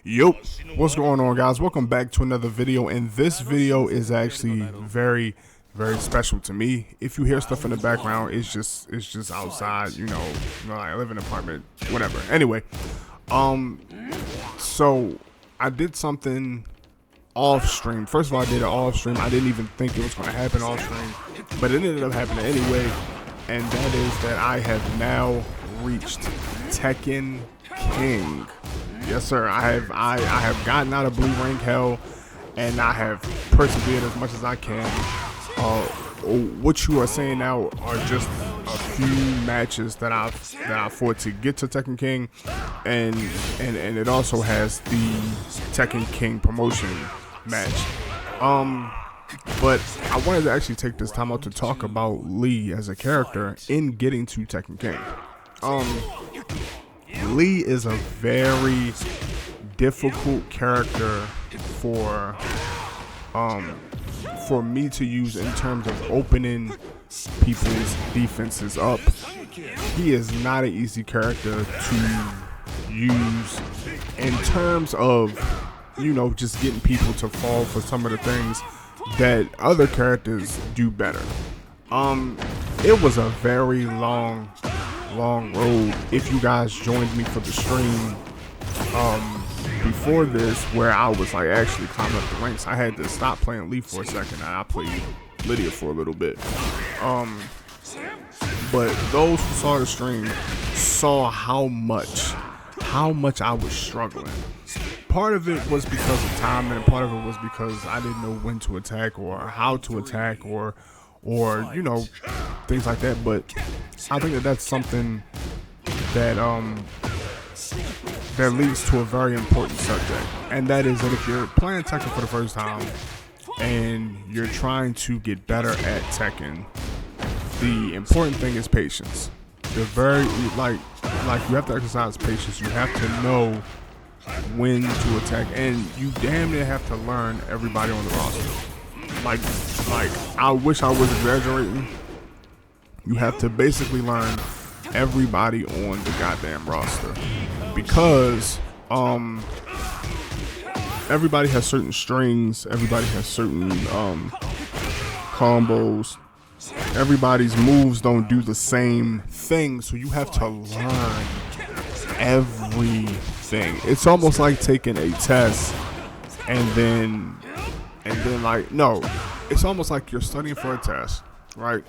Yo, what's going on, guys? Welcome back to another video, and this video is actually very special to me. If you hear stuff in the background, it's just outside, you know, I live in an apartment, whatever. Anyway, so I did something off stream. First of all, I did it off stream. I didn't even think it was going to happen off stream, but it ended up happening anyway, and that is that I have now reached Tekken King. Yes, sir. I have gotten out of blue rank hell, and I have persevered as much as I can. What you are saying now are just a few matches that I fought to get to Tekken King, and it also has the Tekken King promotion match. But I wanted to actually take this time out to talk about Lee as a character in getting to Tekken King. Lee is a very difficult character for me to use in terms of opening people's defenses up. He is not an easy character to use in terms of, you know, just getting people to fall for some of the things that other characters do better. It was a very long road. If you guys joined me for the stream before this, where I was like actually climbing up the ranks, I had to stop playing Lee for a second and I played Lydia for a little bit. But those who saw the stream saw how much I was struggling. Part of it was because of time, and part of it was because I didn't know when to attack or how to attack or you know, things like that. But I think that that's something that that leads to a very important subject, and that is that if you're playing Tekken for the first time and you're trying to get better at Tekken, the important thing is patience. The very like you have to exercise patience. You have to know when to attack, and you damn near have to learn everybody on the roster. Like I wish I was exaggerating. You have to basically learn everybody on the goddamn roster, because everybody has certain strings, everybody has certain combos, everybody's moves don't do the same thing, so you have to learn everything. It's almost like taking a test and then like, no, it's almost like you're studying for a test, right?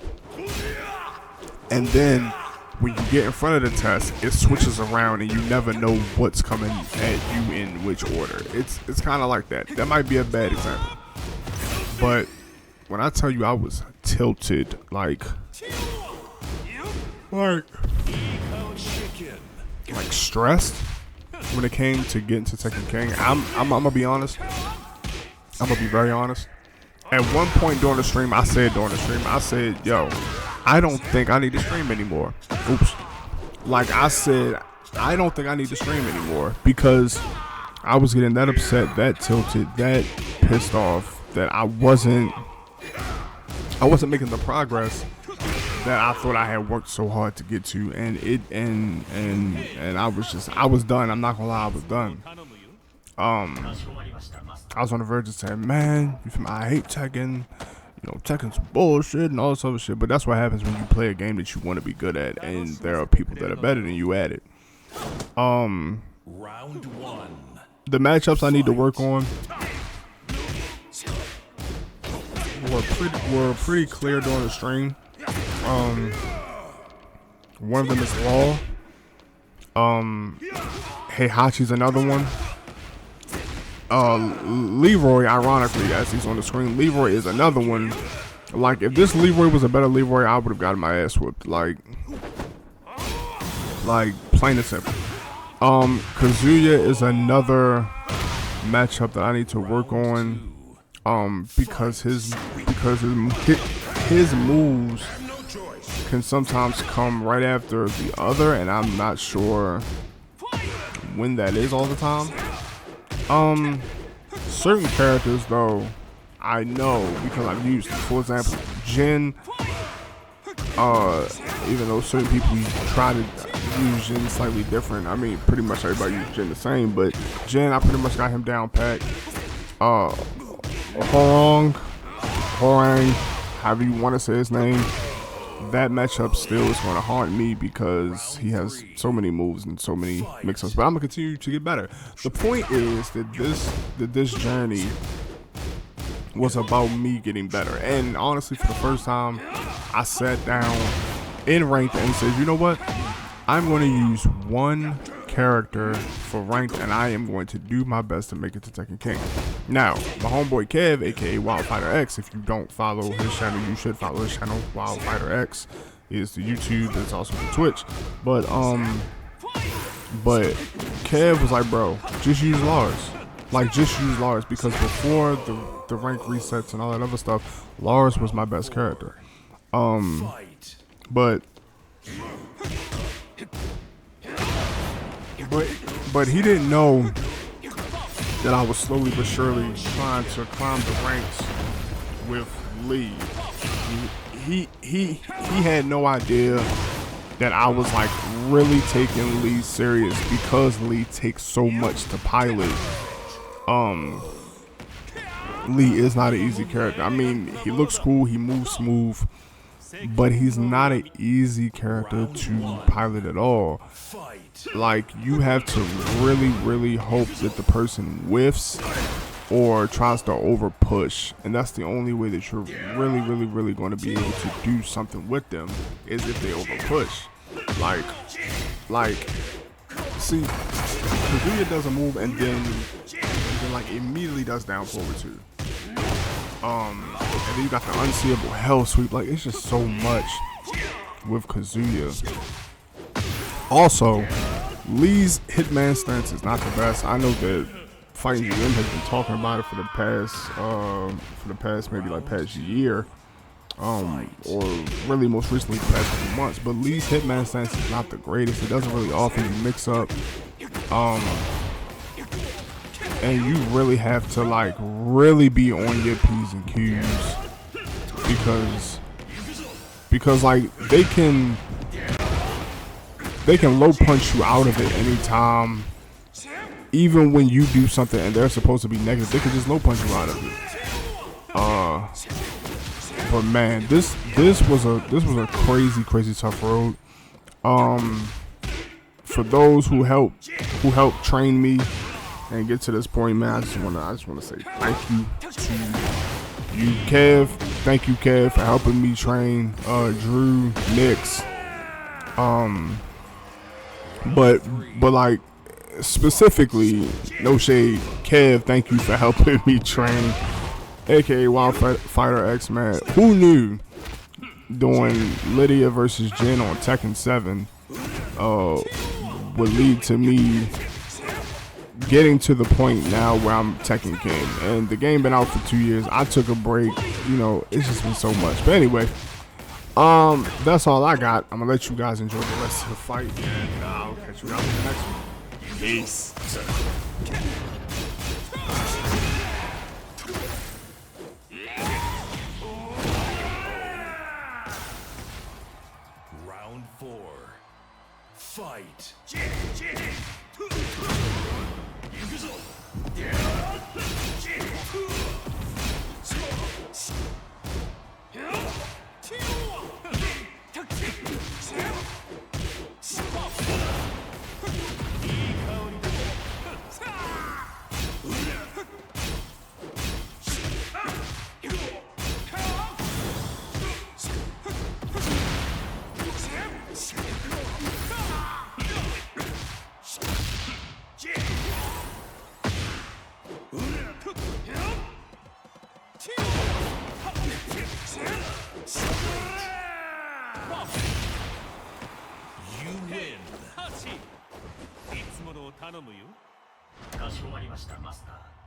And then when you get in front of the test, it switches around and you never know what's coming at you in which order. It's kind of like that. That might be a bad example, but when I tell you I was tilted, like stressed when it came to getting to Tekken King. I'm gonna be honest. I'm gonna be very honest. At one point during the stream, I said, yo, I don't think I need to stream anymore. Oops. Like I said, I don't think I need to stream anymore, because I was getting that upset, that tilted, that pissed off, that I wasn't making the progress that I thought I had worked so hard to get to, and I was done. I'm not gonna lie, I was done. I was on the verge of saying, man, I hate Tekken, you know, Tekken's bullshit and all this other shit. But that's what happens when you play a game that you want to be good at, and there are people that are better than you at it. Round one. The matchups I need to work on were pretty clear during the stream. One of them is Law. Heihachi's another one. Leroy, ironically, as he's on the screen, Leroy is another one. Like, if this Leroy was a better Leroy, I would have gotten my ass whooped. Like plain and simple. Kazuya is another matchup that I need to work on. Because his moves can sometimes come right after the other, and I'm not sure when that is all the time. Certain characters, though, I know because I've used them. For example, Jin, even though certain people try to use Jin slightly different. I mean, pretty much everybody uses Jin the same, but Jin, I pretty much got him down pat. Horang, however you want to say his name, that matchup still is going to haunt me because he has so many moves and so many mix-ups. But I'm gonna continue to get better. The point is that this journey was about me getting better. And honestly, for the first time, I sat down in ranked and said, you know what? I'm going to use one character for ranked, and I am going to do my best to make it to Tekken King. Now, my homeboy Kev, aka Wildfighter X, if you don't follow his channel, you should follow his channel. Wildfighter X is the YouTube, it's also the Twitch. But Kev was like, bro, just use Lars. Like, just use Lars, because before the rank resets and all that other stuff, Lars was my best character. But he didn't know that I was slowly but surely trying to climb the ranks with Lee. He had no idea that I was like really taking Lee serious, because Lee takes so much to pilot. Lee is not an easy character. I mean, he looks cool, he moves smooth, but he's not an easy character to pilot at all. Like, you have to really hope that the person whiffs or tries to over push, and that's the only way that you're really going to be able to do something with them, is if they over push. Like see, Kazuya does a move and then like immediately does down forward too. And then you got the unseeable hell sweep. Like, it's just so much with Kazuya. Also, Lee's hitman stance is not the best. I know that Fighting GM has been talking about it for the past maybe like past year, or really most recently the past few months. But Lee's hitman stance is not the greatest. It doesn't really offer you mix up, and you really have to like really be on your P's and Q's, because like they can low punch you out of it anytime. Even when you do something and they're supposed to be negative, they can just low punch you out of it. But man, this was a crazy tough road. For those who helped train me and get to this point, man, I just wanna say thank you to you, Kev. Thank you, Kev, for helping me train Drew, Nix. But like, specifically, no shade, Kev, thank you for helping me train, aka Wildfighter X, man. Who knew doing Lydia versus Jin on Tekken 7 would lead to me getting to the point now where I'm Tekken King. And the game been out for 2 years. I took a break, you know, it's just been so much. But anyway, that's all I got. I'm gonna let you guys enjoy the rest of the fight, and I'll catch you guys in the next one. Peace. Round 4. Fight. You win. いつものを頼むよ。かしこまりました、マスター。